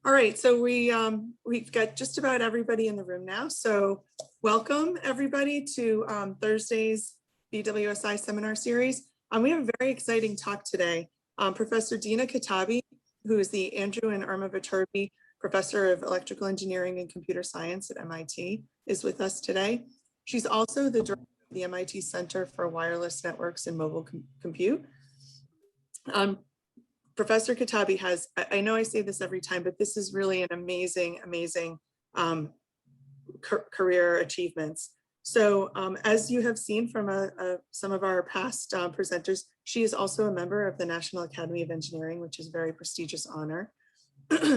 All right, so we've got just about everybody in the room now. So welcome everybody to Thursday's BWSI seminar series. We have a very exciting talk today. Professor Dina Katabi, who is the Andrew and Irma Viterbi Professor of Electrical Engineering and Computer Science at MIT, is with us today. She's also the director of the MIT Center for Wireless Networks and Mobile Compute. Professor Katabi has, I know I say this every time, but this is really an amazing career achievements. So as you have seen from some of our past presenters, she is also a member of the National Academy of Engineering, which is a very prestigious honor.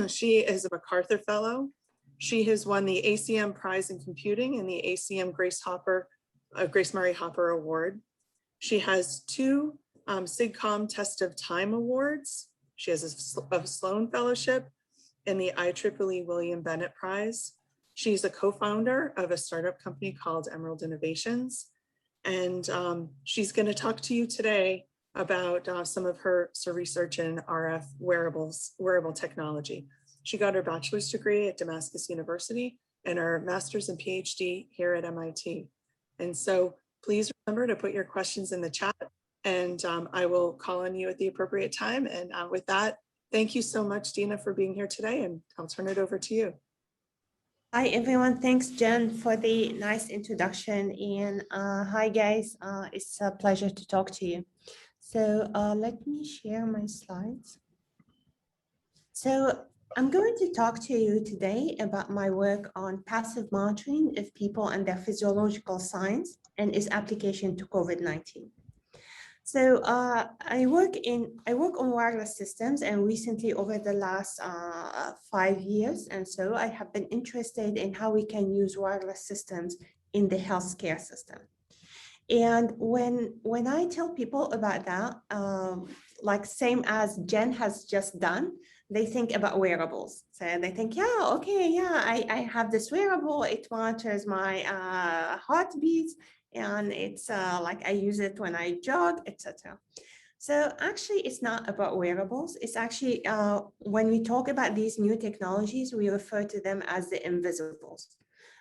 She is a MacArthur Fellow. She has won the ACM Prize in Computing and the ACM Grace Murray Hopper Award. She has 2 SIGCOMM Test of Time Awards. She has a Sloan Fellowship and the IEEE William Bennett Prize. She's a co-founder of a startup company called Emerald Innovations. And she's going to talk to you today about some of her research in RF wearable technology. She got her bachelor's degree at Damascus University and her master's and PhD here at MIT. And so please remember to put your questions in the chat, and I will call on you at the appropriate time. And with that, thank you so much, Dina, for being here today, and I'll turn it over to you. Hi, everyone. Thanks, Jen, for the nice introduction. And hi, guys. It's a pleasure to talk to you. So let me share my slides. So I'm going to talk to you today about my work on passive monitoring of people and their physiological signs and its application to COVID-19. So I work on wireless systems, and recently over the last 5 years and so I have been interested in how we can use wireless systems in the healthcare system. And when I tell people about that, like same as Jen has just done, they think about wearables. So they think, yeah, okay, yeah, I have this wearable, it monitors my heartbeats, and it's like I use it when I jog, etc. So actually, it's not about wearables. It's actually, when we talk about these new technologies, we refer to them as the invisibles.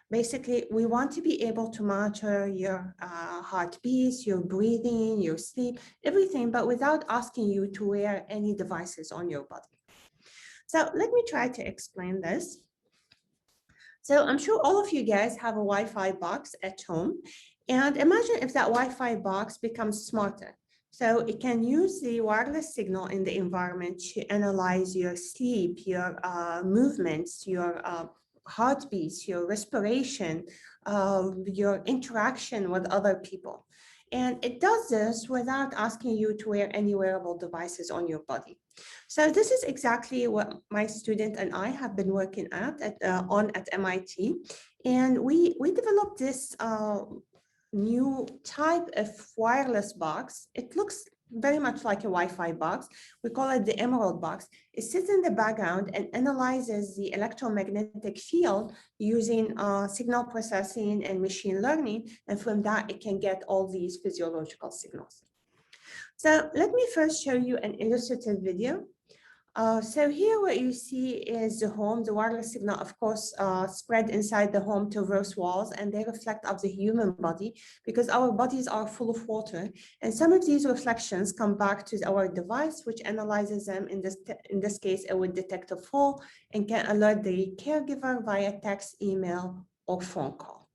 Basically, we want to be able to monitor your heartbeats, your breathing, your sleep, everything, but without asking you to wear any devices on your body. So let me try to explain this. So I'm sure all of you guys have a Wi-Fi box at home. And imagine if that Wi-Fi box becomes smarter. So it can use the wireless signal in the environment to analyze your sleep, your movements, your heartbeats, your respiration, your interaction with other people. And it does this without asking you to wear any wearable devices on your body. So this is exactly what my student and I have been working at MIT. And we developed this new type of wireless box. It looks very much like a Wi-Fi box. We call it the Emerald box. It sits in the background and analyzes the electromagnetic field using signal processing and machine learning. And from that, it can get all these physiological signals. So let me first show you an illustrative video. So here what you see is the home, the wireless signal, of course, spread inside the home traverse walls, and they reflect of the human body because our bodies are full of water. And some of these reflections come back to our device, which analyzes them. In this case, it would detect a fall and can alert the caregiver via text, email, or phone call.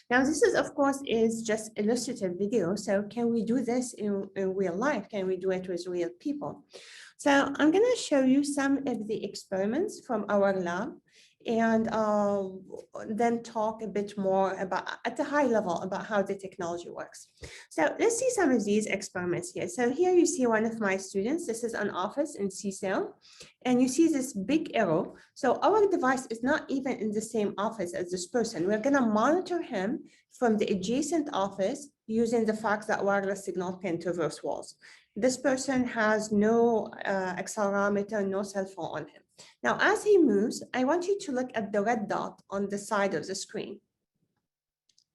Now, this is, of course, is just illustrative video. So can we do this in real life? Can we do it with real people? So I'm going to show you some of the experiments from our lab and then talk a bit more about, at a high level, about how the technology works. So let's see some of these experiments here. So here you see one of my students. This is an office in CSAIL, and you see this big arrow. So our device is not even in the same office as this person. We're going to monitor him from the adjacent office using the fact that wireless signal can traverse walls. This person has no accelerometer, no cell phone on him. Now, as he moves, I want you to look at the red dot on the side of the screen.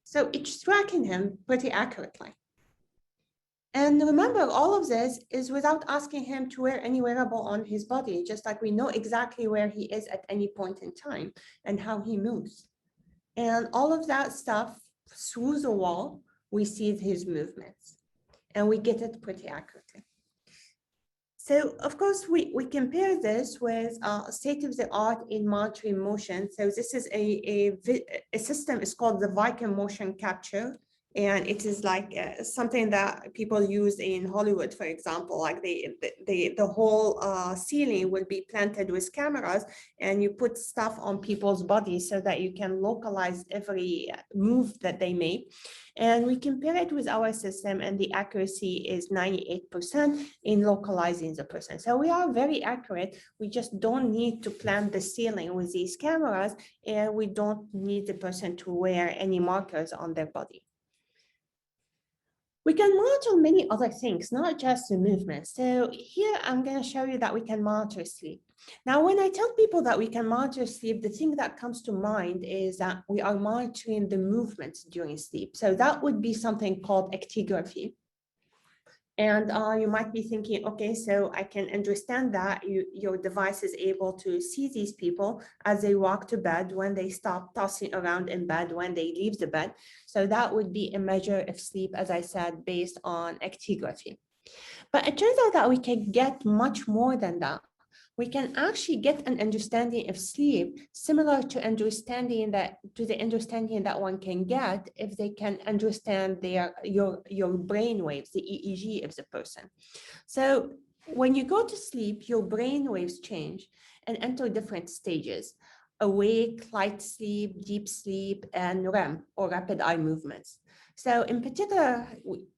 So it's tracking him pretty accurately. And remember, all of this is without asking him to wear any wearable on his body, just like we know exactly where he is at any point in time and how he moves. And all of that stuff through the wall, we see his movements and we get it pretty accurately. So of course, we compare this with state of the art in monitoring motion. So this is a system, it's called the Viking motion capture. And it is like something that people use in Hollywood, for example, like the whole ceiling will be planted with cameras and you put stuff on people's bodies so that you can localize every move that they make. And we compare it with our system and the accuracy is 98% in localizing the person. So we are very accurate. We just don't need to plant the ceiling with these cameras and we don't need the person to wear any markers on their body. We can monitor many other things, not just the movement. So here I'm going to show you that we can monitor sleep. Now, when I tell people that we can monitor sleep, the thing that comes to mind is that we are monitoring the movements during sleep. So that would be something called actigraphy. And you might be thinking, okay, so I can understand that your device is able to see these people as they walk to bed, when they stop tossing around in bed, when they leave the bed. So that would be a measure of sleep, as I said, based on actigraphy. But it turns out that we can get much more than that. We can actually get an understanding of sleep similar to the understanding that one can get if they can understand your brain waves, the EEG of the person. So when you go to sleep, your brain waves change and enter different stages: awake, light sleep, deep sleep, and REM, or rapid eye movements. So in particular,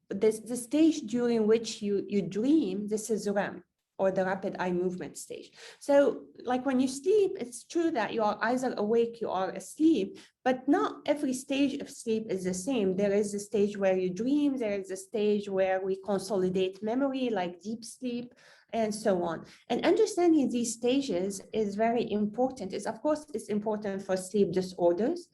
the stage during which you dream, this is REM, or the rapid eye movement stage. So like when you sleep, it's true that you are either awake, you are asleep, but not every stage of sleep is the same. There is a stage where you dream, there is a stage where we consolidate memory, like deep sleep, and so on. And understanding these stages is very important. It's important for sleep disorders.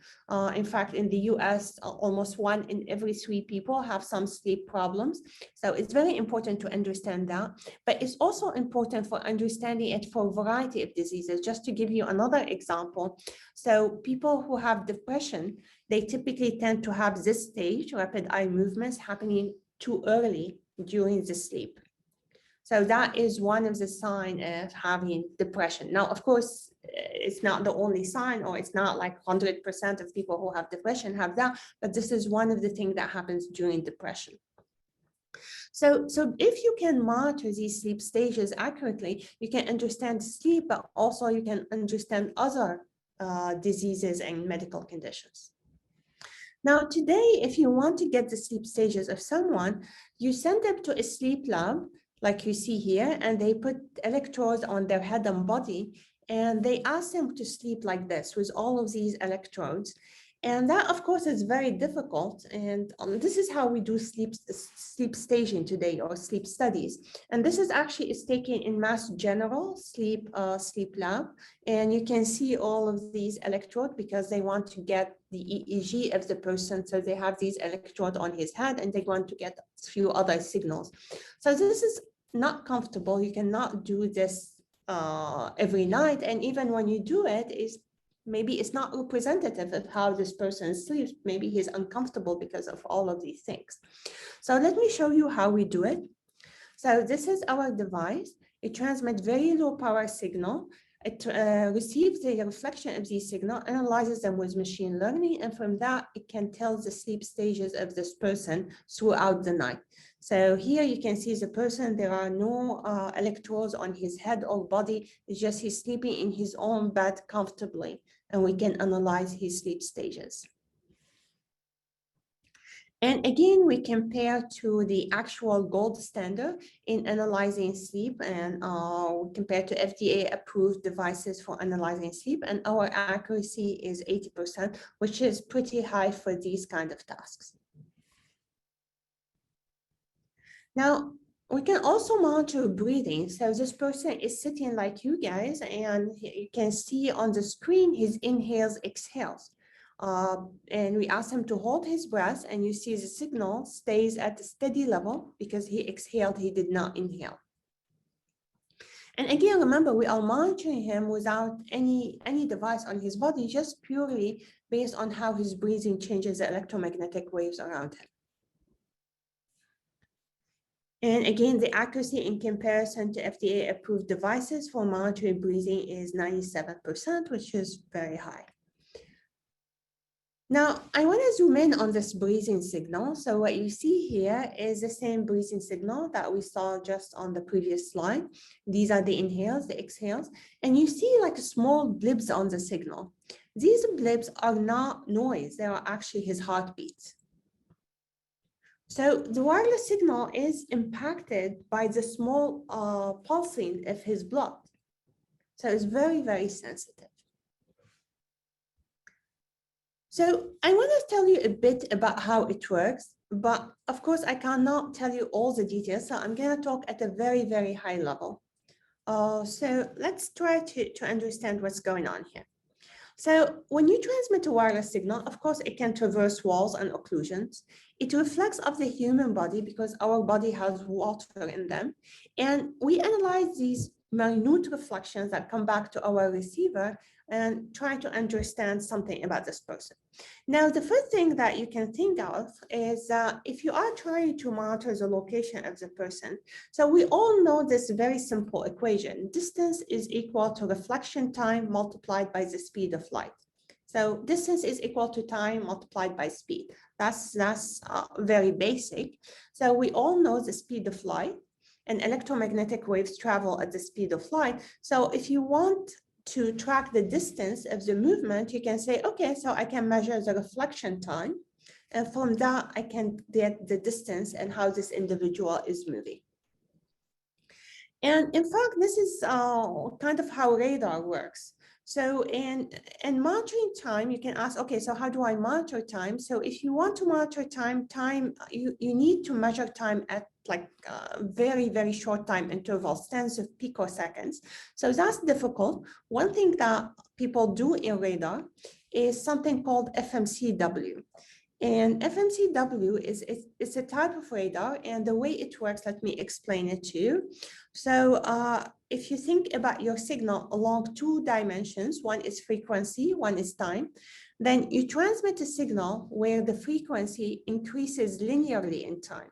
In fact, in the US, almost 1 in every 3 people have some sleep problems. So it's very important to understand that, but it's also important for understanding it for a variety of diseases. Just to give you another example, so people who have depression, they typically tend to have this stage, rapid eye movements, happening too early during the sleep. So that is one of the signs of having depression. Now, of course, it's not the only sign, or it's not like 100% of people who have depression have that, but this is one of the things that happens during depression. So if you can monitor these sleep stages accurately, you can understand sleep, but also you can understand other diseases and medical conditions. Now, today, if you want to get the sleep stages of someone, you send them to a sleep lab, like you see here, and they put electrodes on their head and body, and they ask them to sleep like this with all of these electrodes. And that, of course, is very difficult. And this is how we do sleep staging today, or sleep studies. And this is taken in Mass General sleep lab. And you can see all of these electrodes because they want to get the EEG of the person. So they have these electrodes on his head and they want to get a few other signals. So this is not comfortable. You cannot do this every night. And even when you do it, maybe it's not representative of how this person sleeps. Maybe he's uncomfortable because of all of these things. So let me show you how we do it. So this is our device. It transmits very low power signal. It receives the reflection of these signal, analyzes them with machine learning, and from that, it can tell the sleep stages of this person throughout the night. So here you can see the person, there are no electrodes on his head or body. It's just he's sleeping in his own bed comfortably, and we can analyze his sleep stages. And again, we compare to the actual gold standard in analyzing sleep, and compare to FDA-approved devices for analyzing sleep, and our accuracy is 80%, which is pretty high for these kind of tasks. Now, we can also monitor breathing. So this person is sitting like you guys, and you can see on the screen his inhales, exhales. And we asked him to hold his breath, and you see the signal stays at a steady level because he exhaled, he did not inhale. And again, remember, we are monitoring him without any device on his body, just purely based on how his breathing changes the electromagnetic waves around him. And again, the accuracy in comparison to FDA-approved devices for monitoring breathing is 97%, which is very high. Now, I want to zoom in on this breathing signal. So what you see here is the same breathing signal that we saw just on the previous slide. These are the inhales, the exhales, and you see like small blips on the signal. These blips are not noise, they are actually his heartbeats. So the wireless signal is impacted by the small pulsing of his blood. So it's very, very sensitive. So I want to tell you a bit about how it works, but of course I cannot tell you all the details. So I'm going to talk at a very, very high level. So let's try to understand what's going on here. So when you transmit a wireless signal, of course, it can traverse walls and occlusions. It reflects off the human body because our body has water in them. And we analyze these minute reflections that come back to our receiver and try to understand something about this person. Now, the first thing that you can think of is if you are trying to monitor the location of the person. So we all know this very simple equation. Distance is equal to reflection time multiplied by the speed of light. So distance is equal to time multiplied by speed. That's very basic. So we all know the speed of light, and electromagnetic waves travel at the speed of light. So if you want to track the distance of the movement, you can say, okay, so I can measure the reflection time. And from that, I can get the distance and how this individual is moving. And in fact, this is kind of how radar works. So in monitoring time, you can ask, okay, so how do I monitor time? So if you want to monitor time, you need to measure time at like very, very short time intervals, tens of picoseconds. So that's difficult. One thing that people do in radar is something called FMCW. And FMCW it's a type of radar, and the way it works, let me explain it to you. So if you think about your signal along two dimensions, one is frequency, one is time, then you transmit a signal where the frequency increases linearly in time.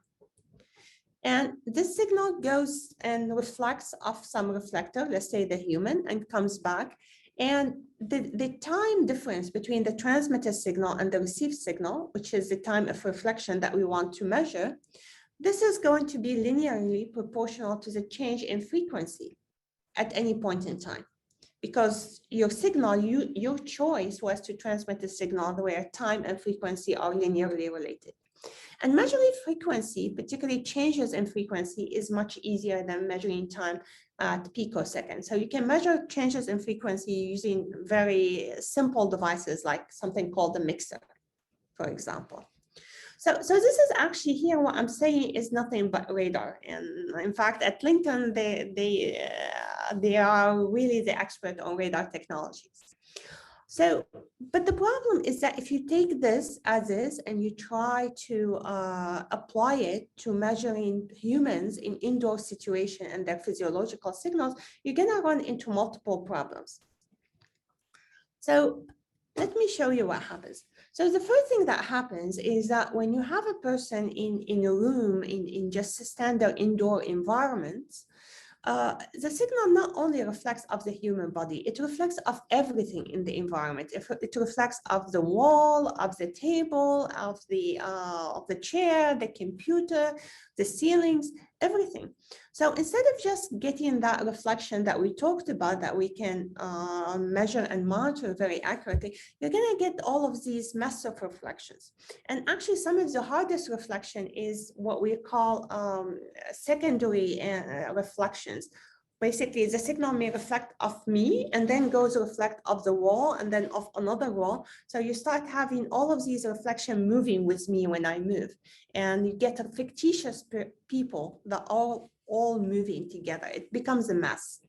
And this signal goes and reflects off some reflector, let's say the human, and comes back. And the time difference between the transmitted signal and the received signal, which is the time of reflection that we want to measure, this is going to be linearly proportional to the change in frequency at any point in time. Because your signal, your choice was to transmit a signal where time and frequency are linearly related. And measuring frequency, particularly changes in frequency, is much easier than measuring time at picoseconds. So you can measure changes in frequency using very simple devices like something called a mixer, for example. So this is actually here, what I'm saying is nothing but radar. And in fact, at Lincoln, they are really the expert on radar technologies. So, but the problem is that if you take this as is and you try to apply it to measuring humans in indoor situation and their physiological signals, you're gonna run into multiple problems. So let me show you what happens. So the first thing that happens is that when you have a person in a room, in just a standard indoor environments, the signal not only reflects of the human body, it reflects of everything in the environment. It reflects of the wall, of the table, of the chair, the computer, the ceilings, everything. So instead of just getting that reflection that we talked about, that we can measure and monitor very accurately, you're gonna get all of these massive reflections. And actually some of the hardest reflection is what we call secondary reflections. Basically, the signal may reflect off me and then goes reflect off the wall and then off another wall. So you start having all of these reflections moving with me when I move. And you get a fictitious people that all moving together. It becomes a mess.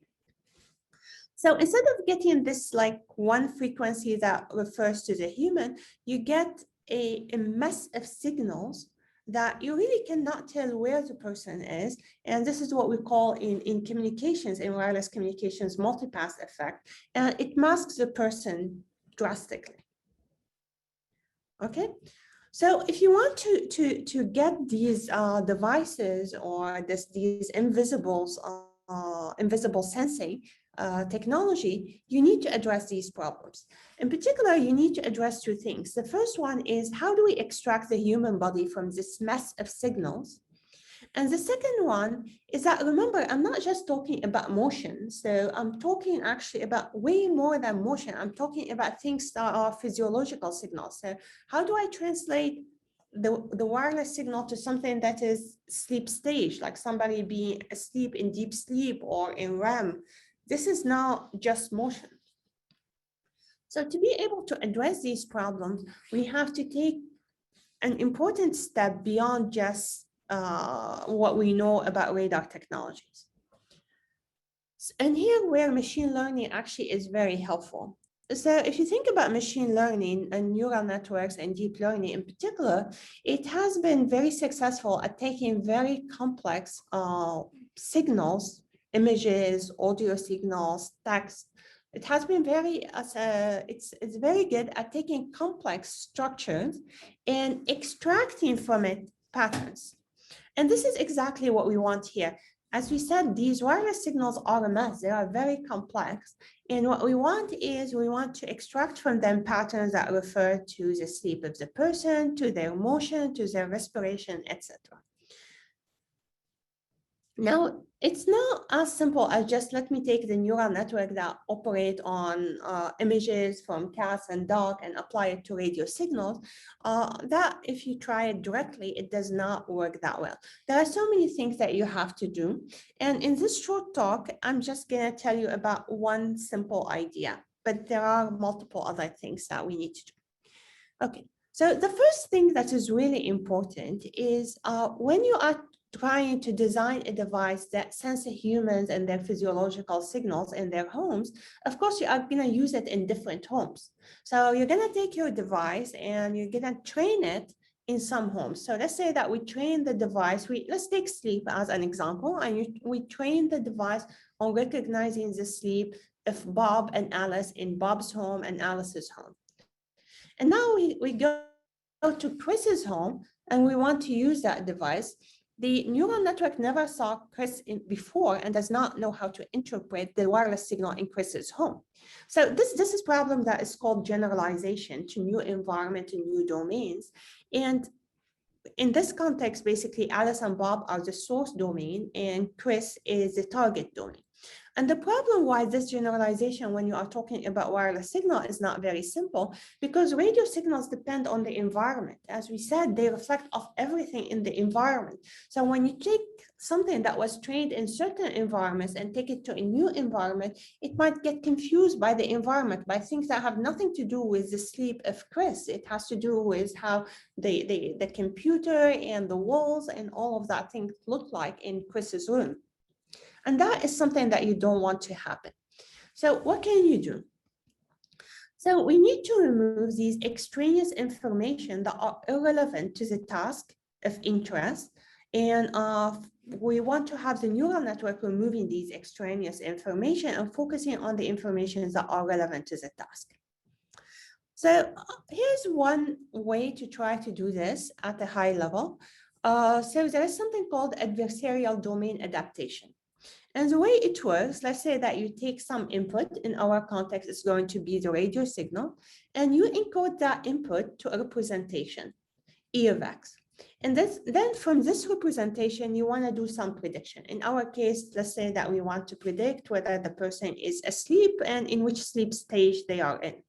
So instead of getting this like one frequency that refers to the human, you get a mess of signals that you really cannot tell where the person is. And this is what we call in communications, in wireless communications, multipass effect. And it masks the person drastically. Okay. So if you want to get these devices or these invisible sensing technology, you need to address these problems. In particular, you need to address two things. The first one is, how do we extract the human body from this mess of signals? And the second one is that, remember, I'm not just talking about motion. So I'm talking actually about way more than motion. I'm talking about things that are physiological signals. So how do I translate the wireless signal to something that is sleep stage, like somebody being asleep in deep sleep or in REM? This is not just motion. So to be able to address these problems, we have to take an important step beyond just what we know about radar technologies. And here where machine learning actually is very helpful. So if you think about machine learning and neural networks and deep learning in particular, it has been very successful at taking very complex signals, images, audio signals, text. It has been it's very good at taking complex structures and extracting from it patterns. And this is exactly what we want here. As we said, these wireless signals are a mess. They are very complex. And what we want is we want to extract from them patterns that refer to the sleep of the person, to their motion, to their respiration, etc. Now, it's not as simple as just let me take the neural network that operate on images from cats and dogs and apply it to radio signals. That if you try it directly, it does not work that well. There are so many things that you have to do. And in this short talk, I'm just gonna tell you about one simple idea, but there are multiple other things that we need to do. Okay, so the first thing that is really important is when you are trying to design a device that senses humans and their physiological signals in their homes, of course, you are going to use it in different homes. So you're going to take your device and you're going to train it in some homes. So let's say that we train the device, let's take sleep as an example, and we train the device on recognizing the sleep of Bob and Alice in Bob's home and Alice's home. And now we go to Chris's home and we want to use that device. The neural network never saw Chris before and does not know how to interpret the wireless signal in Chris's home. So this is a problem that is called generalization to new environment and new domains. And in this context, basically, Alice and Bob are the source domain and Chris is the target domain. And the problem why this generalization when you are talking about wireless signal is not very simple, because radio signals depend on the environment. As we said, they reflect off everything in the environment. So when you take something that was trained in certain environments and take it to a new environment, it might get confused by the environment, by things that have nothing to do with the sleep of Chris. It has to do with how the computer and the walls and all of that thing look like in Chris's room. And that is something that you don't want to happen. So what can you do? So we need to remove these extraneous information that are irrelevant to the task of interest. And we want to have the neural network removing these extraneous information and focusing on the information that are relevant to the task. So here's one way to try to do this at a high level. So there is something called adversarial domain adaptation. And the way it works, let's say that you take some input, in our context, it's going to be the radio signal, and you encode that input to a representation, E of X. And then from this representation, you want to do some prediction. In our case, let's say that we want to predict whether the person is asleep and in which sleep stage they are in.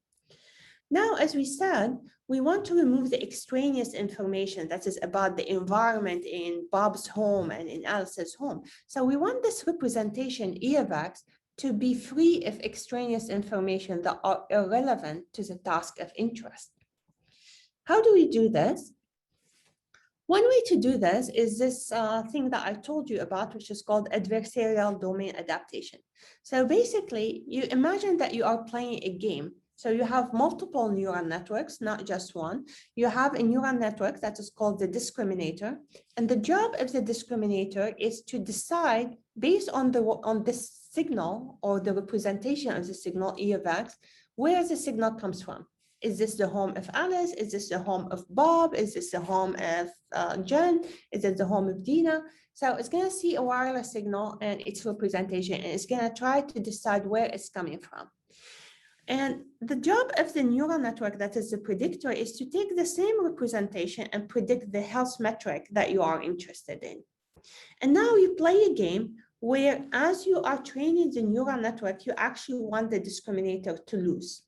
Now, as we said, we want to remove the extraneous information that is about the environment in Bob's home and in Alice's home. So we want this representation, E of X, to be free of extraneous information that are irrelevant to the task of interest. How do we do this? One way to do this is this thing that I told you about, which is called adversarial domain adaptation. So basically, you imagine that you are playing a game. So you have multiple neural networks, not just one. You have a neural network that is called the discriminator. And the job of the discriminator is to decide based on this signal or the representation of the signal, E of X, where the signal comes from. Is this the home of Alice? Is this the home of Bob? Is this the home of Jen? Is it the home of Dina? So it's going to see a wireless signal and its representation, and it's going to try to decide where it's coming from. And the job of the neural network that is the predictor is to take the same representation and predict the health metric that you are interested in. And now you play a game where as you are training the neural network, you actually want the discriminator to lose.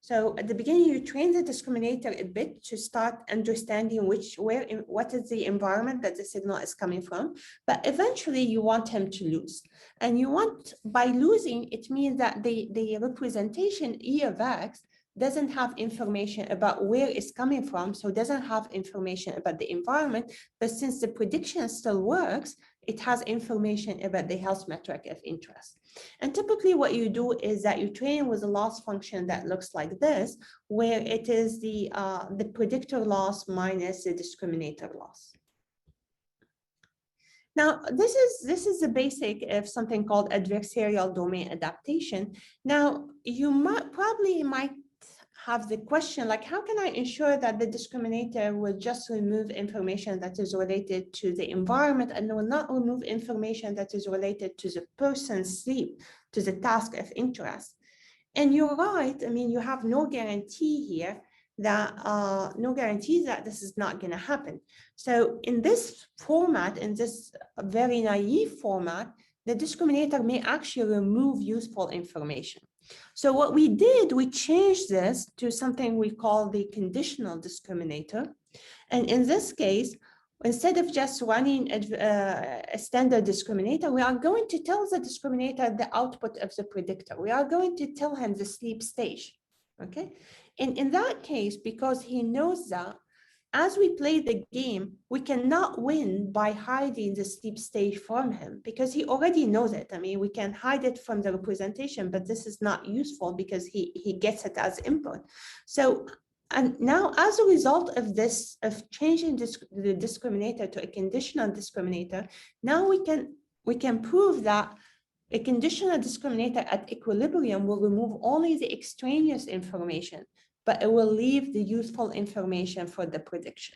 So at the beginning, you train the discriminator a bit to start understanding what is the environment that the signal is coming from, but eventually you want him to lose. And you want, by losing, it means that the representation E of X doesn't have information about where it's coming from, so it doesn't have information about the environment, but since the prediction still works, it has information about the health metric of interest. And typically what you do is that you train with a loss function that looks like this, where it is the predictor loss minus the discriminator loss. Now, this is the basic of something called adversarial domain adaptation. Now, you might have the question, like, how can I ensure that the discriminator will just remove information that is related to the environment and will not remove information that is related to the person's sleep, to the task of interest? And you're right, I mean, you have no guarantee here that, no guarantees that this is not going to happen. So in this format, in this very naive format, the discriminator may actually remove useful information. So what we did, we changed this to something we call the conditional discriminator. And in this case, instead of just running a standard discriminator, we are going to tell the discriminator the output of the predictor. We are going to tell him the sleep stage, okay? And in that case, because he knows that, as we play the game, we cannot win by hiding the sleep stage from him because he already knows it. I mean, we can hide it from the representation, but this is not useful because he gets it as input. So, and now as a result of this, of changing the discriminator to a conditional discriminator, now we can prove that a conditional discriminator at equilibrium will remove only the extraneous information, but it will leave the useful information for the prediction.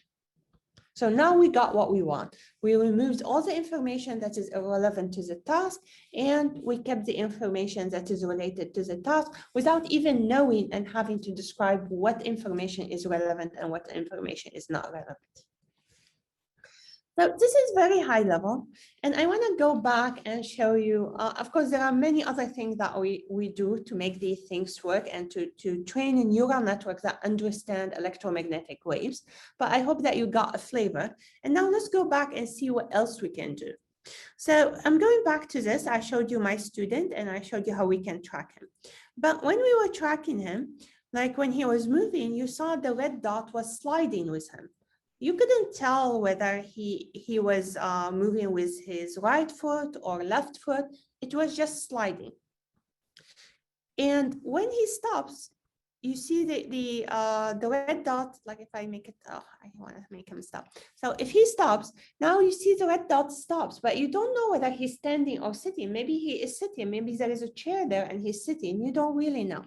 So now we got what we want. We removed all the information that is irrelevant to the task, and we kept the information that is related to the task without even knowing and having to describe what information is relevant and what information is not relevant. So this is very high level, and I want to go back and show you, of course, there are many other things that we do to make these things work and to train a neural network that understand electromagnetic waves, but I hope that you got a flavor. And now let's go back and see what else we can do. So I'm going back to this. I showed you my student and I showed you how we can track him. But when we were tracking him, like when he was moving, you saw the red dot was sliding with him. You couldn't tell whether he was moving with his right foot or left foot. It was just sliding. And when he stops, you see the red dot, like if I make it, I want to make him stop. So if he stops, now you see the red dot stops, but you don't know whether he's standing or sitting. Maybe he is sitting, maybe there is a chair there and he's sitting, you don't really know.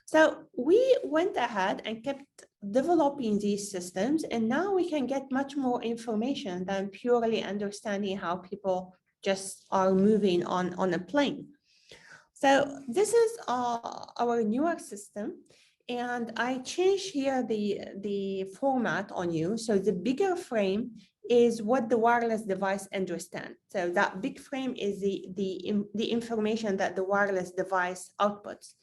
So we went ahead and kept developing these systems, and now we can get much more information than purely understanding how people just are moving on a plane. So this is our newer system, and I changed here the format on you. So the bigger frame is what the wireless device understands. So that big frame is the information that the wireless device outputs.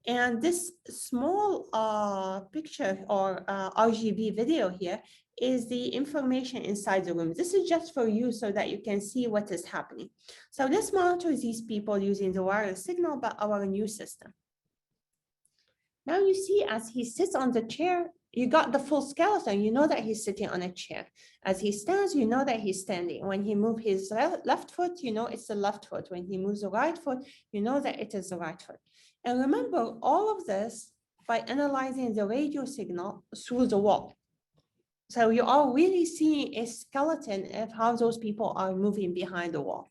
And this small picture or RGB video here is the information inside the room. This is just for you so that you can see what is happening. So let's monitor these people using the wireless signal by our new system. Now you see as he sits on the chair, you got the full skeleton, you know that he's sitting on a chair. As he stands, you know that he's standing. When he moves his left foot, you know it's the left foot. When he moves the right foot, you know that it is the right foot. And remember all of this by analyzing the radio signal through the wall. So you are really seeing a skeleton of how those people are moving behind the wall.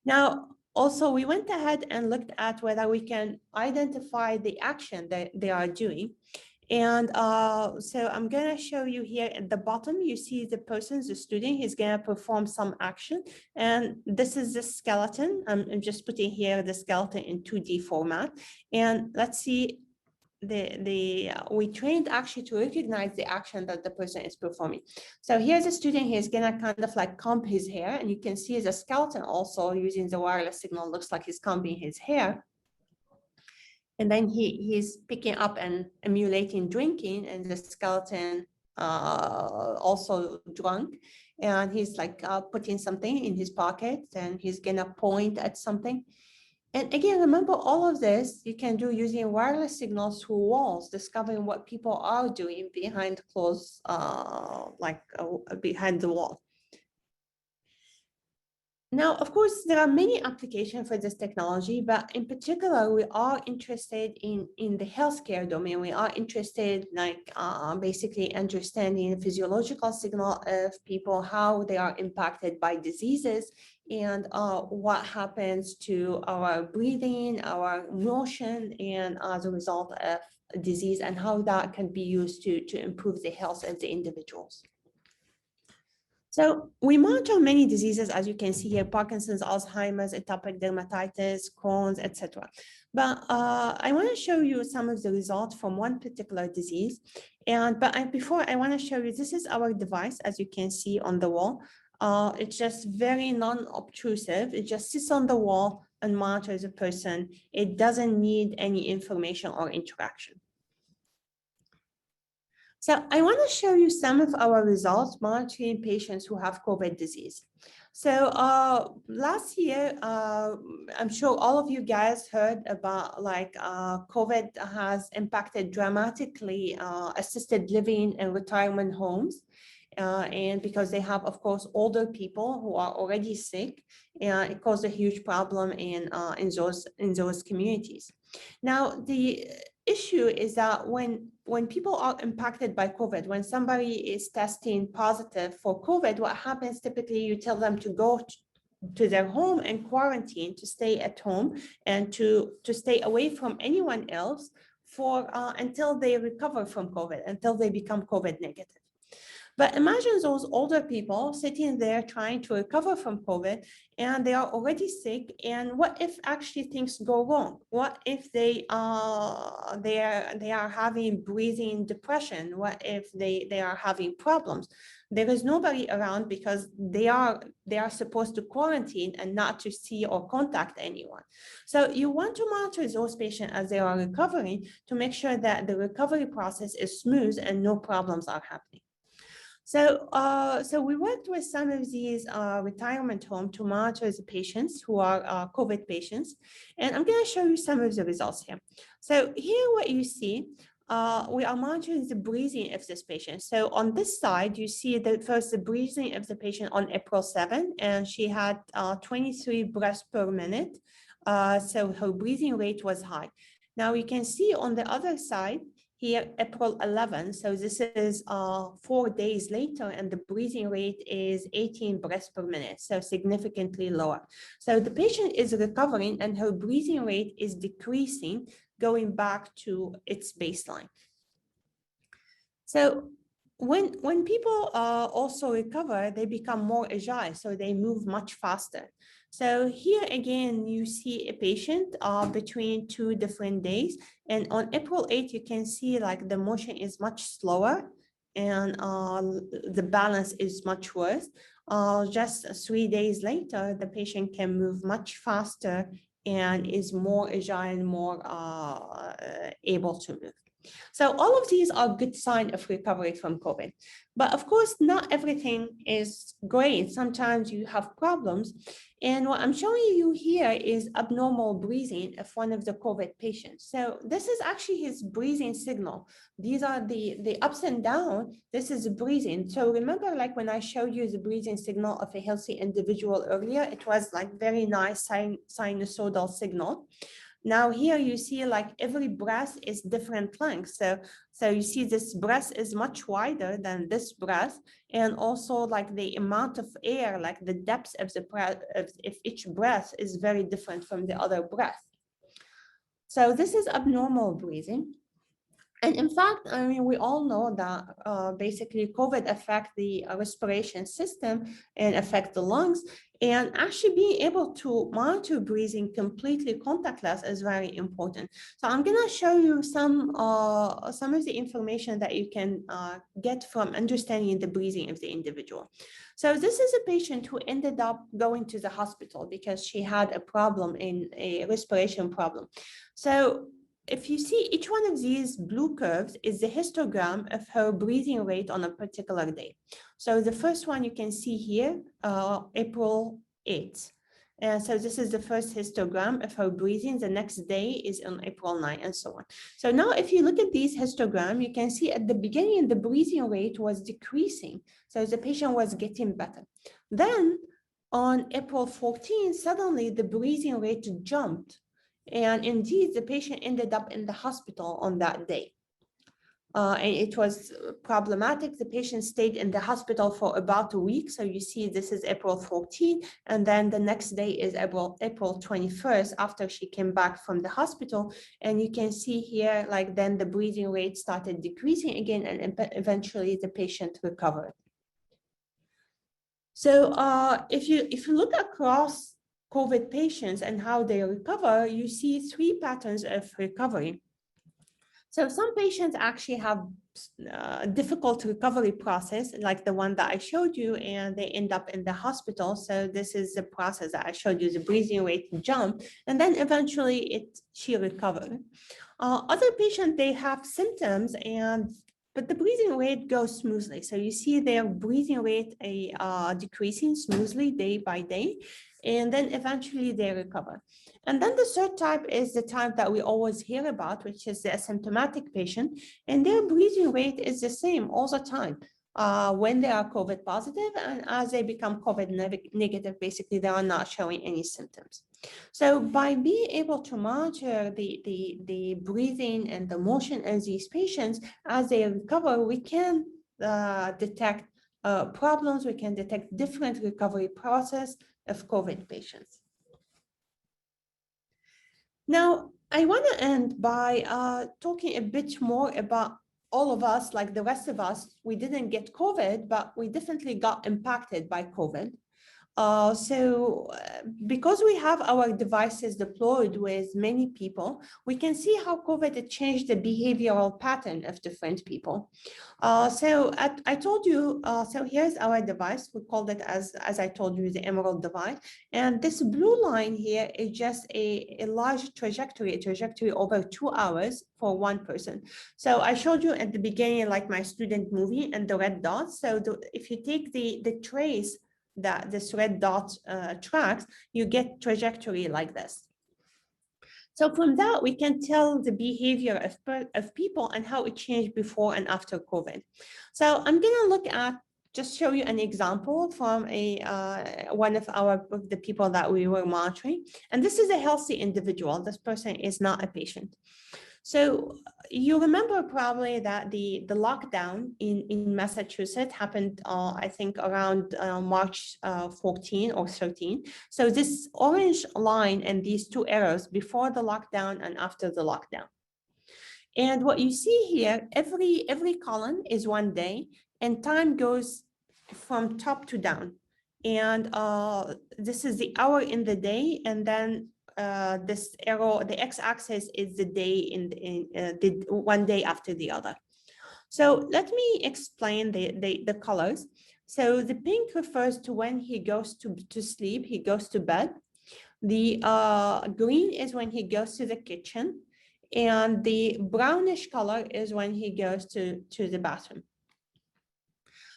Now, also, we went ahead and looked at whether we can identify the action that they are doing. And so I'm going to show you here at the bottom, you see the person, the student, he's going to perform some action. And this is the skeleton. I'm just putting here the skeleton in 2D format. And let's see, we trained actually to recognize the action that the person is performing. So here's a student, he's gonna kind of like comb his hair, and you can see the skeleton also using the wireless signal, looks like he's combing his hair. And then he's picking up and emulating drinking, and the skeleton also drunk, and he's like putting something in his pocket, and he's gonna point at something. And again, remember all of this you can do using wireless signals through walls, discovering what people are doing behind closed, behind the wall. Now, of course, there are many applications for this technology, but in particular, we are interested in the healthcare domain. We are interested basically understanding the physiological signal of people, how they are impacted by diseases, and what happens to our breathing, our motion, and as a result of disease, and how that can be used to improve the health of the individuals. So we monitor many diseases, as you can see here: Parkinson's, Alzheimer's, atopic dermatitis, Crohn's, etc. But I want to show you some of the results from one particular disease. Before I want to show you, this is our device, as you can see on the wall. It's just very non-obtrusive. It just sits on the wall and monitors a person. It doesn't need any information or interaction. So I want to show you some of our results monitoring patients who have COVID disease. So last year, I'm sure all of you guys heard about COVID has impacted dramatically assisted living and retirement homes. And because they have, of course, older people who are already sick, and it caused a huge problem in those communities. Now, the issue is that when people are impacted by COVID, when somebody is testing positive for COVID, what happens typically, you tell them to go to their home and quarantine, to stay at home and to stay away from anyone else until they recover from COVID, until they become COVID negative. But imagine those older people sitting there trying to recover from COVID, and they are already sick. And what if actually things go wrong? What if they are having breathing depression? What if they are having problems? There is nobody around because they are supposed to quarantine and not to see or contact anyone. So you want to monitor those patients as they are recovering to make sure that the recovery process is smooth and no problems are happening. So we worked with some of these retirement homes to monitor the patients who are COVID patients. And I'm going to show you some of the results here. So here what you see, we are monitoring the breathing of this patient. So on this side, you see the breathing of the patient on April 7, and she had 23 breaths per minute. So her breathing rate was high. Now you can see on the other side, here, April 11, so this is 4 days later, and the breathing rate is 18 breaths per minute, so significantly lower. So the patient is recovering and her breathing rate is decreasing, going back to its baseline. So when people also recover, they become more agile, so they move much faster. So here again, you see a patient between 2 different days. And on April 8, you can see like the motion is much slower and the balance is much worse. Just 3 days later, the patient can move much faster and is more agile and more able to move. So all of these are good sign of recovery from COVID. But of course, not everything is great. Sometimes you have problems. And what I'm showing you here is abnormal breathing of one of the COVID patients. So this is actually his breathing signal. These are the ups and downs. This is breathing. So remember, like when I showed you the breathing signal of a healthy individual earlier, it was like very nice sinusoidal signal. Now here you see like every breath is different length. So you see this breath is much wider than this breath. And also like the amount of air, like the depth of the breath, of each breath is very different from the other breath. So this is abnormal breathing. And in fact, I mean, we all know that basically COVID affect the respiration system and affect the lungs. And actually being able to monitor breathing completely contactless is very important. So I'm going to show you some of the information that you can get from understanding the breathing of the individual. So this is a patient who ended up going to the hospital because she had a problem in a respiration problem. So if you see each one of these blue curves is the histogram of her breathing rate on a particular day. So the first one you can see here, April 8th. And so this is the first histogram of her breathing. The next day is on April 9 and so on. So now if you look at these histogram, you can see at the beginning, the breathing rate was decreasing. So the patient was getting better. Then on April 14, suddenly the breathing rate jumped. And indeed, the patient ended up in the hospital on that day. And it was problematic. The patient stayed in the hospital for about a week. So you see, this is April 14. And then the next day is April 21st after she came back from the hospital. And you can see here, like then the breathing rate started decreasing again, and eventually the patient recovered. So if you look across COVID patients and how they recover, you see three patterns of recovery. So some patients actually have a difficult recovery process, like the one that I showed you, and they end up in the hospital. So this is the process that I showed you, the breathing rate jump, and then eventually she recovered. Other patients, they have symptoms, but the breathing rate goes smoothly. So you see their breathing rate decreasing smoothly day by day, and then eventually they recover. And then the third type is the type that we always hear about, which is the asymptomatic patient, and their breathing rate is the same all the time. When they are COVID positive, and as they become COVID negative, basically they are not showing any symptoms. So by being able to monitor the breathing and the motion of these patients as they recover, we can detect problems, we can detect different recovery process of COVID patients. Now, I want to end by talking a bit more about all of us, like the rest of us. We didn't get COVID, but we definitely got impacted by COVID. Because we have our devices deployed with many people, we can see how COVID changed the behavioral pattern of different people. I told you, so here's our device. We called it, as I told you, the Emerald device. And this blue line here is just a large trajectory over 2 hours for one person. So I showed you at the beginning, like my student movie and the red dots. So if you take the trace that this red dot tracks, you get trajectory like this. So from that, we can tell the behavior of people and how it changed before and after COVID. So I'm going to look at, just show you an example from one of the people that we were monitoring. And this is a healthy individual. This person is not a patient. So you remember probably that the lockdown in Massachusetts happened, I think, around March 14 or 13. So this orange line and these two arrows before the lockdown and after the lockdown. And what you see here, every column is 1 day, and time goes from top to down. And this is the hour in the day, and then this arrow, the x-axis is the day the 1 day after the other. So let me explain the colors. So the pink refers to when he goes to sleep, he goes to bed. The green is when he goes to the kitchen. And the brownish color is when he goes to the bathroom.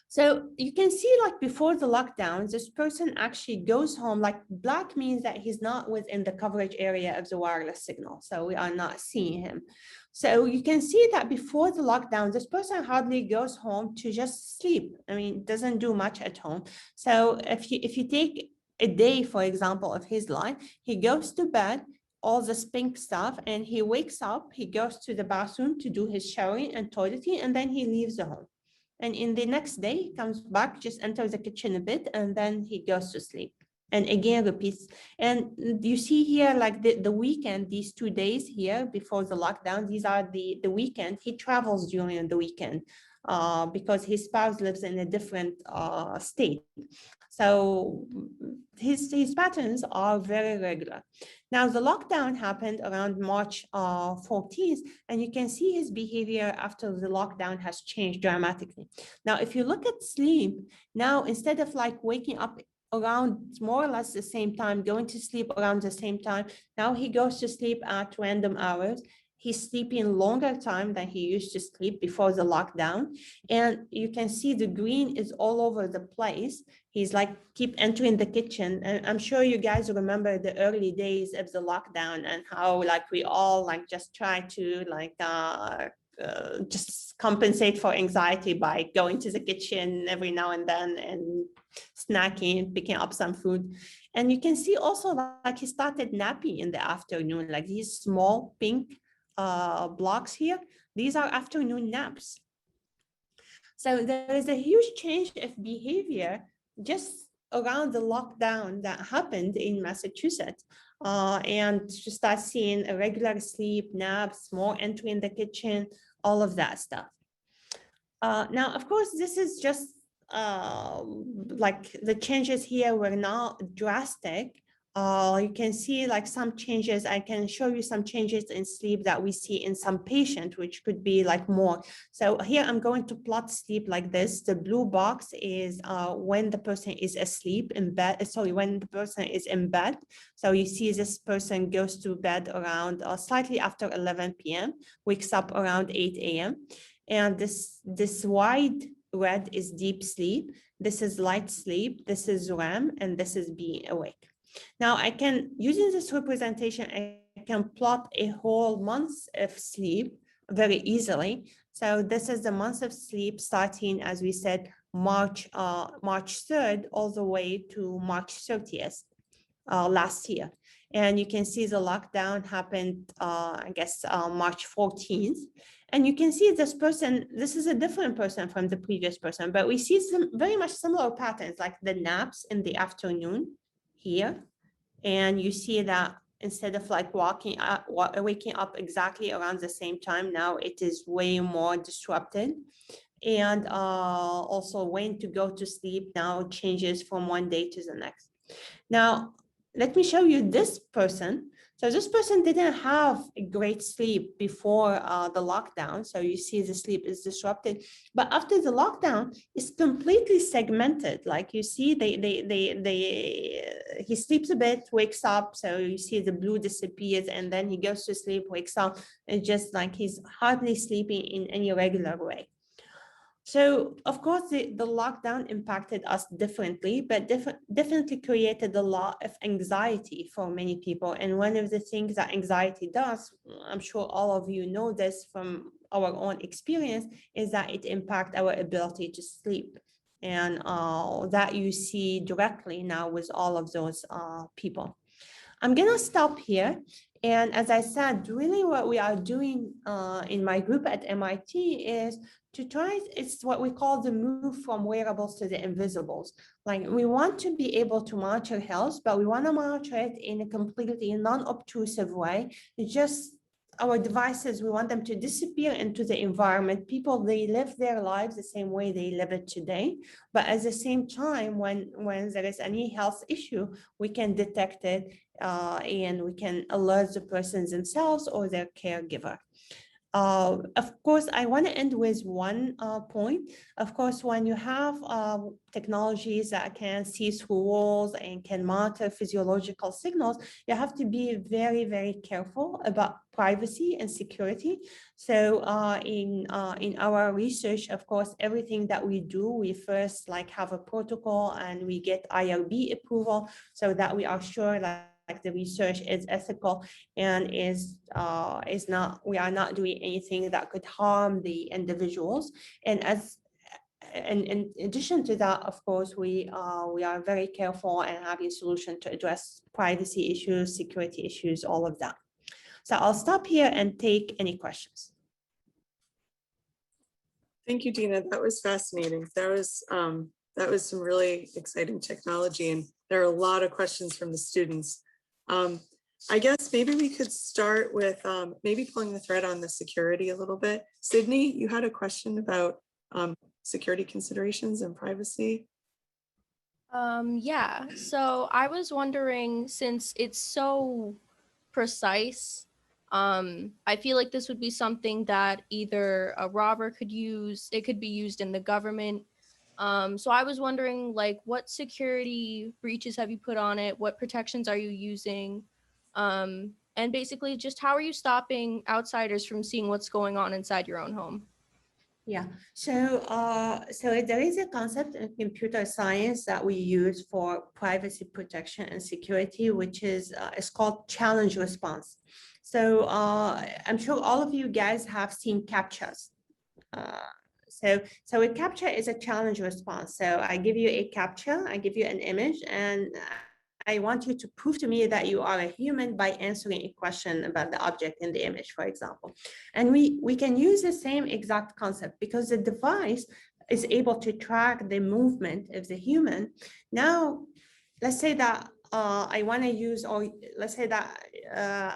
So you can see, like, before the lockdown, this person actually goes home. Like, black means that he's not within the coverage area of the wireless signal, so we are not seeing him. So you can see that before the lockdown, this person hardly goes home to just sleep. I mean, doesn't do much at home. So if you take a day, for example, of his life, he goes to bed, all this pink stuff, and he wakes up, he goes to the bathroom to do his showering and toileting, and then he leaves the home. And in the next day, he comes back, just enters the kitchen a bit, and then he goes to sleep. And again, repeats. And you see here, like the weekend, these 2 days here before the lockdown, these are the weekend. He travels during the weekend because his spouse lives in a different state. So his patterns are very regular. Now, the lockdown happened around March 14th, and you can see his behavior after the lockdown has changed dramatically. Now, if you look at sleep, now instead of like waking up around more or less the same time, going to sleep around the same time, now he goes to sleep at random hours. He's sleeping longer time than he used to sleep before the lockdown. And you can see the green is all over the place. He's like keep entering the kitchen. And I'm sure you guys remember the early days of the lockdown and how like we all like just try to like just compensate for anxiety by going to the kitchen every now and then and snacking, picking up some food. And you can see also like he started napping in the afternoon, like these small pink blocks here. These are afternoon naps. So there is a huge change of behavior just around the lockdown that happened in Massachusetts. And you start seeing a regular sleep, naps, more entering the kitchen, all of that stuff. Now, of course, this is just like the changes here were not drastic. You can see like some changes. I can show you some changes in sleep that we see in some patient, which could be like more. So here I'm going to plot sleep like this. The blue box is when the person is asleep in bed. Sorry, when the person is in bed. So you see this person goes to bed around slightly after 11 p.m., wakes up around 8 a.m. And this wide red is deep sleep. This is light sleep. This is REM, and this is being awake. Now I can, using this representation, I can plot a whole month of sleep very easily. So this is the month of sleep starting, as we said, March 3rd all the way to March 30th last year. And you can see the lockdown happened, I guess, March 14th. And you can see this person, this is a different person from the previous person, but we see some very much similar patterns, like the naps in the afternoon here. And you see that instead of like waking up exactly around the same time, now it is way more disrupted. And also when to go to sleep now changes from one day to the next. Now, let me show you this person. So this person didn't have a great sleep before the lockdown. So you see the sleep is disrupted, but after the lockdown, it's completely segmented. Like you see, he sleeps a bit, wakes up. So you see the blue disappears, and then he goes to sleep, wakes up. It's just like he's hardly sleeping in any regular way. So, of course, the lockdown impacted us differently, but definitely created a lot of anxiety for many people. And one of the things that anxiety does, I'm sure all of you know this from our own experience, is that it impacts our ability to sleep. And that you see directly now with all of those people. I'm going to stop here. And as I said, really what we are doing in my group at MIT is to try, it's what we call the move from wearables to the invisibles. Like we want to be able to monitor health, but we want to monitor it in a completely non-obtrusive way. It's just our devices, we want them to disappear into the environment. People, they live their lives the same way they live it today. But at the same time, when there is any health issue, we can detect it and we can alert the persons themselves or their caregiver. Of course, I want to end with one point. Of course, when you have technologies that can see through walls and can monitor physiological signals, you have to be very, very careful about privacy and security. So in our research, of course, everything that we do, we first like have a protocol and we get IRB approval so that we are sure like the research is ethical and is not, we are not doing anything that could harm the individuals. And in addition to that, of course, we are very careful and having a solution to address privacy issues, security issues, all of that. So I'll stop here and take any questions. Thank you, Dina. That was fascinating. That was some really exciting technology, and there are a lot of questions from the students. I guess maybe we could start with maybe pulling the thread on the security a little bit. Sydney, you had a question about security considerations and privacy. Yeah, so I was wondering, since it's so precise, I feel like this would be something that either a robber could use, it could be used in the government. So I was wondering, like, what security breaches have you put on it? What protections are you using? And basically just how are you stopping outsiders from seeing what's going on inside your own home? Yeah, so there is a concept in computer science that we use for privacy protection and security, which is it's called challenge response. So I'm sure all of you guys have seen CAPTCHAs. So a CAPTCHA is a challenge response. So I give you a CAPTCHA, I give you an image, and I want you to prove to me that you are a human by answering a question about the object in the image, for example. And we can use the same exact concept because the device is able to track the movement of the human. Now, let's say that I want to use, or let's say that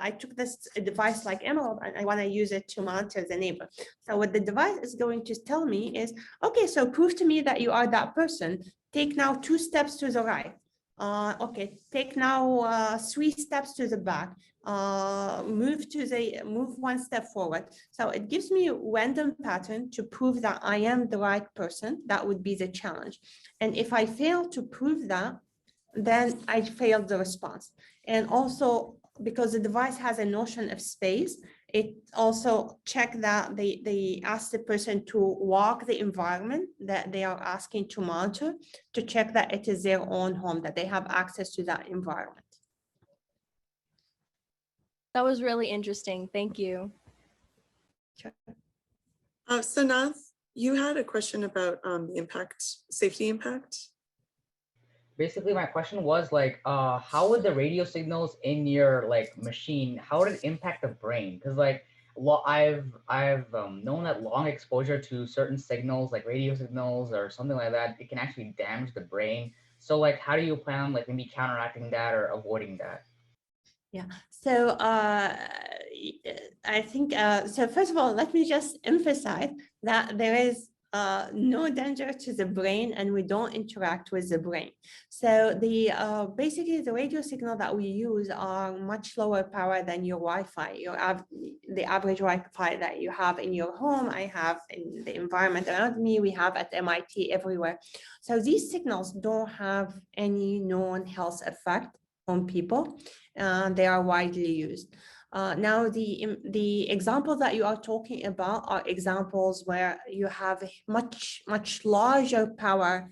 I took this device like Emerald and I want to use it to monitor the neighbor. So what the device is going to tell me is, okay, so prove to me that you are that person. Take now 2 steps to the right. Okay, take now 3 steps to the back. Move 1 step forward. So it gives me a random pattern to prove that I am the right person. That would be the challenge. And if I fail to prove that, then I failed the response. And also, because the device has a notion of space, it also check that they ask the person to walk the environment that they are asking to monitor to check that it is their own home, that they have access to that environment. That was really interesting. Thank you. Sure. Sanath, you had a question about the impact, safety impact. Basically, my question was like, how would the radio signals in your like machine, how would it impact the brain? Because like, I've known that long exposure to certain signals, like radio signals or something like that, it can actually damage the brain. So like, how do you plan on like maybe counteracting that or avoiding that? Yeah, so I think, so first of all, let me just emphasize that there is no danger to the brain and we don't interact with the brain. So the basically the radio signal that we use are much lower power than your Wi-Fi. The average Wi-Fi that you have in your home, I have in the environment around me, we have at MIT everywhere. So these signals don't have any known health effect on people. They are widely used. Now, the examples that you are talking about are examples where you have a much larger power,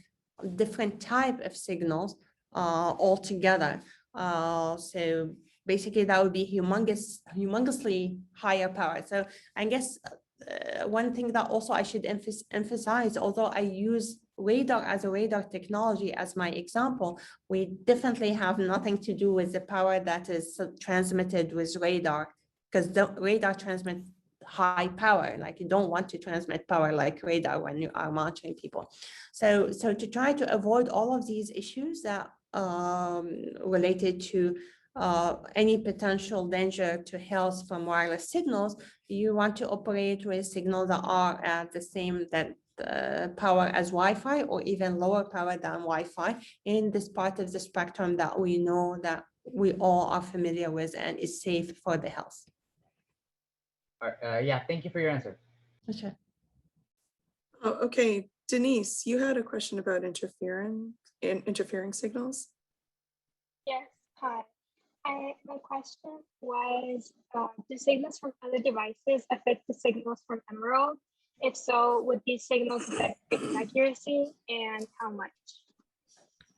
different type of signals altogether. So basically, that would be humongously higher power. So I guess one thing that also I should emphasize, although I use radar as a radar technology as my example, we definitely have nothing to do with the power that is transmitted with radar, because the radar transmits high power. Like you don't want to transmit power like radar when you are monitoring people. So to try to avoid all of these issues that related to any potential danger to health from wireless signals, you want to operate with signals that are at the same power as Wi-Fi or even lower power than Wi-Fi in this part of the spectrum that we know that we all are familiar with and is safe for the health. Yeah, thank you for your answer. Sure. Oh, okay, Denise, you had a question about interfering signals. Yes, hi. My question was, do signals from other devices affect the signals from Emerald? If so, would these signals affect its accuracy and how much?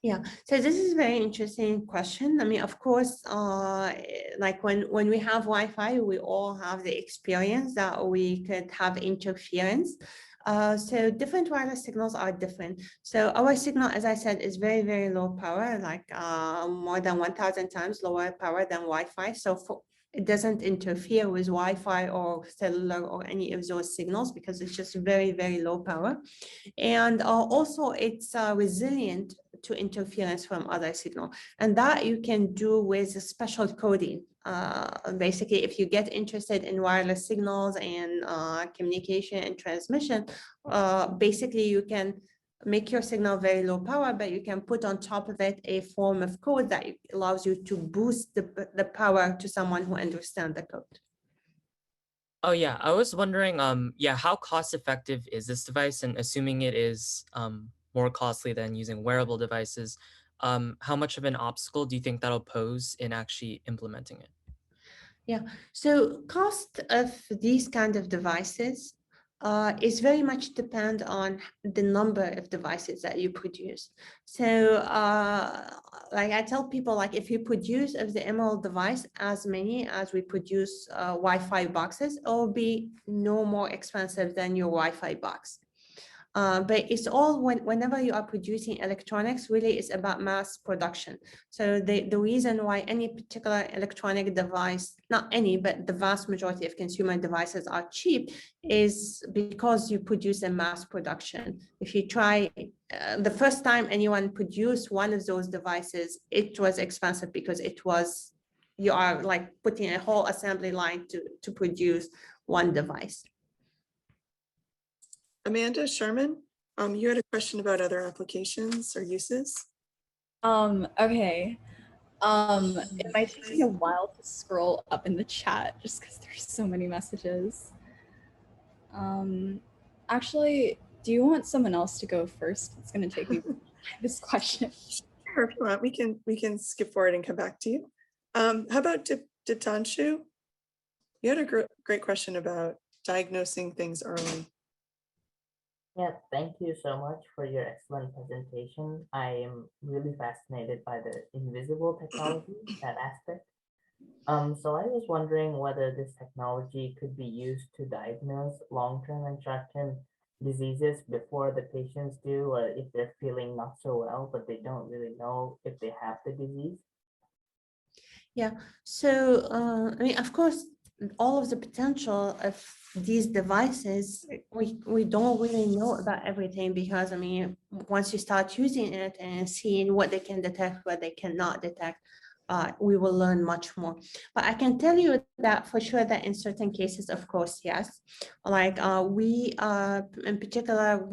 Yeah, so this is a very interesting question. I mean, of course, like when we have Wi-Fi, we all have the experience that we could have interference. So different wireless signals are different. So our signal, as I said, is very, very low power, like more than 1,000 times lower power than Wi-Fi. So it doesn't interfere with Wi-Fi or cellular or any of those signals because it's just very, very low power. And also it's resilient to interference from other signal. And that you can do with a special coding. Basically, if you get interested in wireless signals and communication and transmission, basically you can make your signal very low power, but you can put on top of it a form of code that allows you to boost the power to someone who understands the code. Oh yeah, I was wondering, yeah, how cost effective is this device? And assuming it is more costly than using wearable devices, how much of an obstacle do you think that'll pose in actually implementing it? Yeah, so cost of these kind of devices is very much depend on the number of devices that you produce. So like I tell people, like if you produce of the Emerald device as many as we produce Wi-Fi boxes, it will be no more expensive than your Wi-Fi box. But it's all whenever you are producing electronics, really it's about mass production. So the reason why any particular electronic device, not any, but the vast majority of consumer devices are cheap is because you produce a mass production. If you try, the first time anyone produced one of those devices, it was expensive because you are like putting a whole assembly line to produce one device. Amanda Sherman, you had a question about other applications or uses. Okay. It might take me a while to scroll up in the chat just because there's so many messages. Actually, do you want someone else to go first? It's gonna take me this question. Sure, if you want, we can skip forward and come back to you. How about Ditanshu? You had a great question about diagnosing things early. Yeah, thank you so much for your excellent presentation. I am really fascinated by the invisible technology, that aspect. So I was wondering whether this technology could be used to diagnose long-term and short-term diseases before the patients do, or if they're feeling not so well, but they don't really know if they have the disease. Yeah, so I mean, of course, all of the potential of these devices, we don't really know about everything because, I mean, once you start using it and seeing what they can detect, what they cannot detect, we will learn much more. But I can tell you that for sure that in certain cases, of course, yes. Like we, in particular,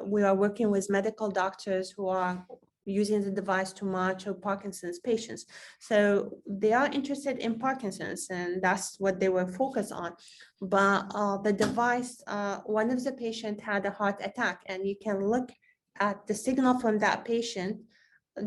we are working with medical doctors who are using the device to monitor Parkinson's patients. So they are interested in Parkinson's and that's what they were focused on. But the device, one of the patients had a heart attack and you can look at the signal from that patient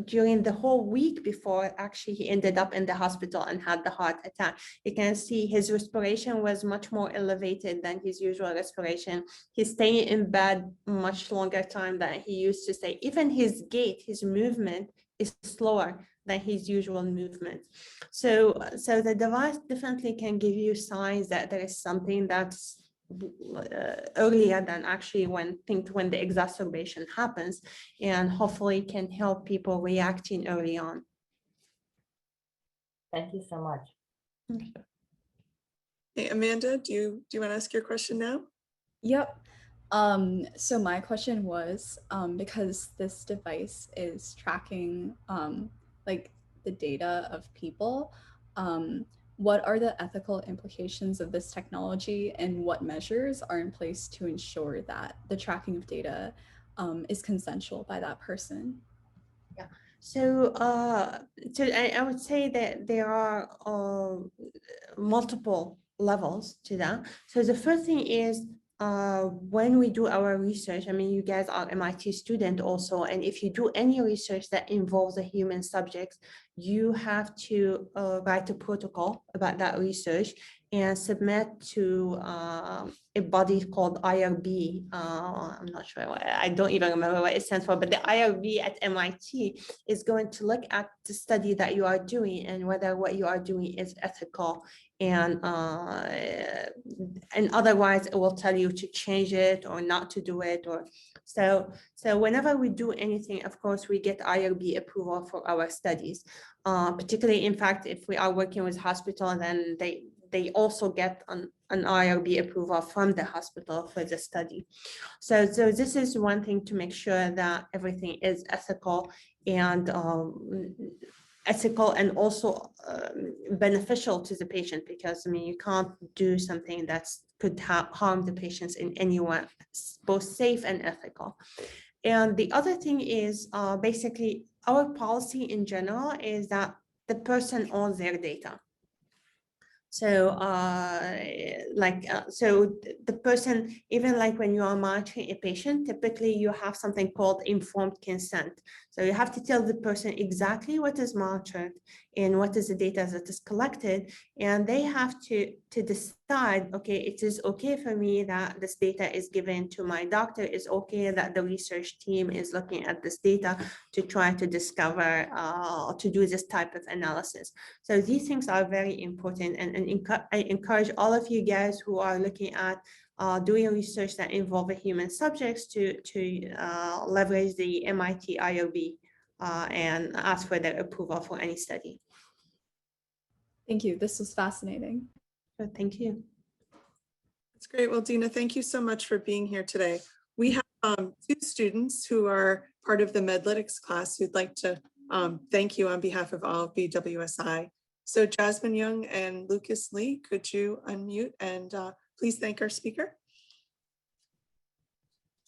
during the whole week before actually he ended up in the hospital and had the heart attack. You can see his respiration was much more elevated than his usual respiration. He's staying in bed much longer time than he used to stay. Even his gait, his movement is slower than his usual movement. So the device definitely can give you signs that there is something that's earlier than actually when the exacerbation happens, and hopefully can help people reacting early on. Thank you so much. Hey, Amanda, do you want to ask your question now? Yep. So my question was, because this device is tracking like the data of people, what are the ethical implications of this technology and what measures are in place to ensure that the tracking of data is consensual by that person? Yeah. So, I would say that there are multiple levels to that. So the first thing is when we do our research, I mean, you guys are MIT student also, and if you do any research that involves a human subject, you have to write a protocol about that research and submit to a body called IRB. I'm not sure, I don't even remember what it stands for, but the IRB at MIT is going to look at the study that you are doing and whether what you are doing is ethical, and otherwise it will tell you to change it or not to do it. Or so whenever we do anything, of course we get IRB approval for our studies, particularly in fact if we are working with hospital, then they also get an IRB approval from the hospital for the study. So this is one thing to make sure that everything is ethical and also beneficial to the patient, because I mean you can't do something that's could harm the patients in any way, both safe and ethical. And the other thing is basically our policy in general is that the person owns their data. So the person, even like when you are monitoring a patient, typically you have something called informed consent. So you have to tell the person exactly what is monitored and what is the data that is collected. And they have to decide, okay, it is okay for me that this data is given to my doctor. It's okay that the research team is looking at this data to try to discover, to do this type of analysis. So these things are very important, and I encourage all of you guys who are looking at doing research that involve human subjects to leverage the MIT IRB and ask for their approval for any study. Thank you. This was fascinating. So thank you. That's great. Well, Dina, thank you so much for being here today. We have two students who are part of the Medlytics class who'd like to thank you on behalf of all of BWSI. So Jasmine Young and Lucas Lee, could you unmute and please thank our speaker?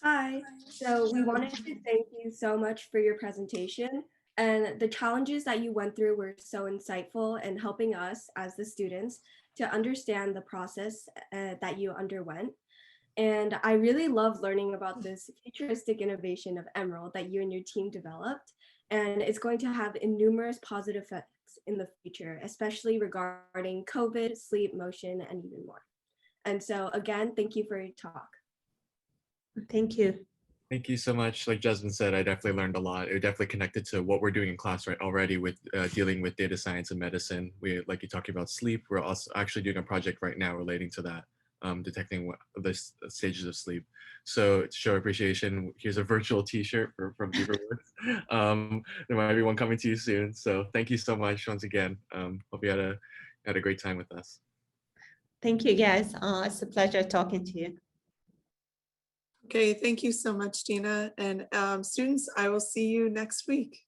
Hi, so we wanted to thank you so much for your presentation, and the challenges that you went through were so insightful and helping us as the students to understand the process that you underwent. And I really love learning about this futuristic innovation of Emerald that you and your team developed, and it's going to have numerous positive effects in the future, especially regarding COVID, sleep, motion, and even more. And so again, thank you for your talk. Thank you. Thank you so much. Like Jasmine said, I definitely learned a lot. It definitely connected to what we're doing in class right already with dealing with data science and medicine. We, like you're talking about sleep, we're also actually doing a project right now relating to that, detecting the stages of sleep. So to show appreciation, here's a virtual t-shirt from Wearables. There might be one coming to you soon. So thank you so much once again. Hope you had a great time with us. Thank you guys. It's a pleasure talking to you. Okay, thank you so much, Dina. And students, I will see you next week.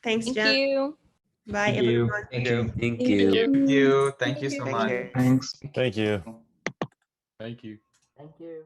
Thanks, Thank Jen. you. Bye, Thank you. everyone. Thank you. Thank you. Thank you. Thank you so much. Thanks. Thank you. Thank you. Thank you.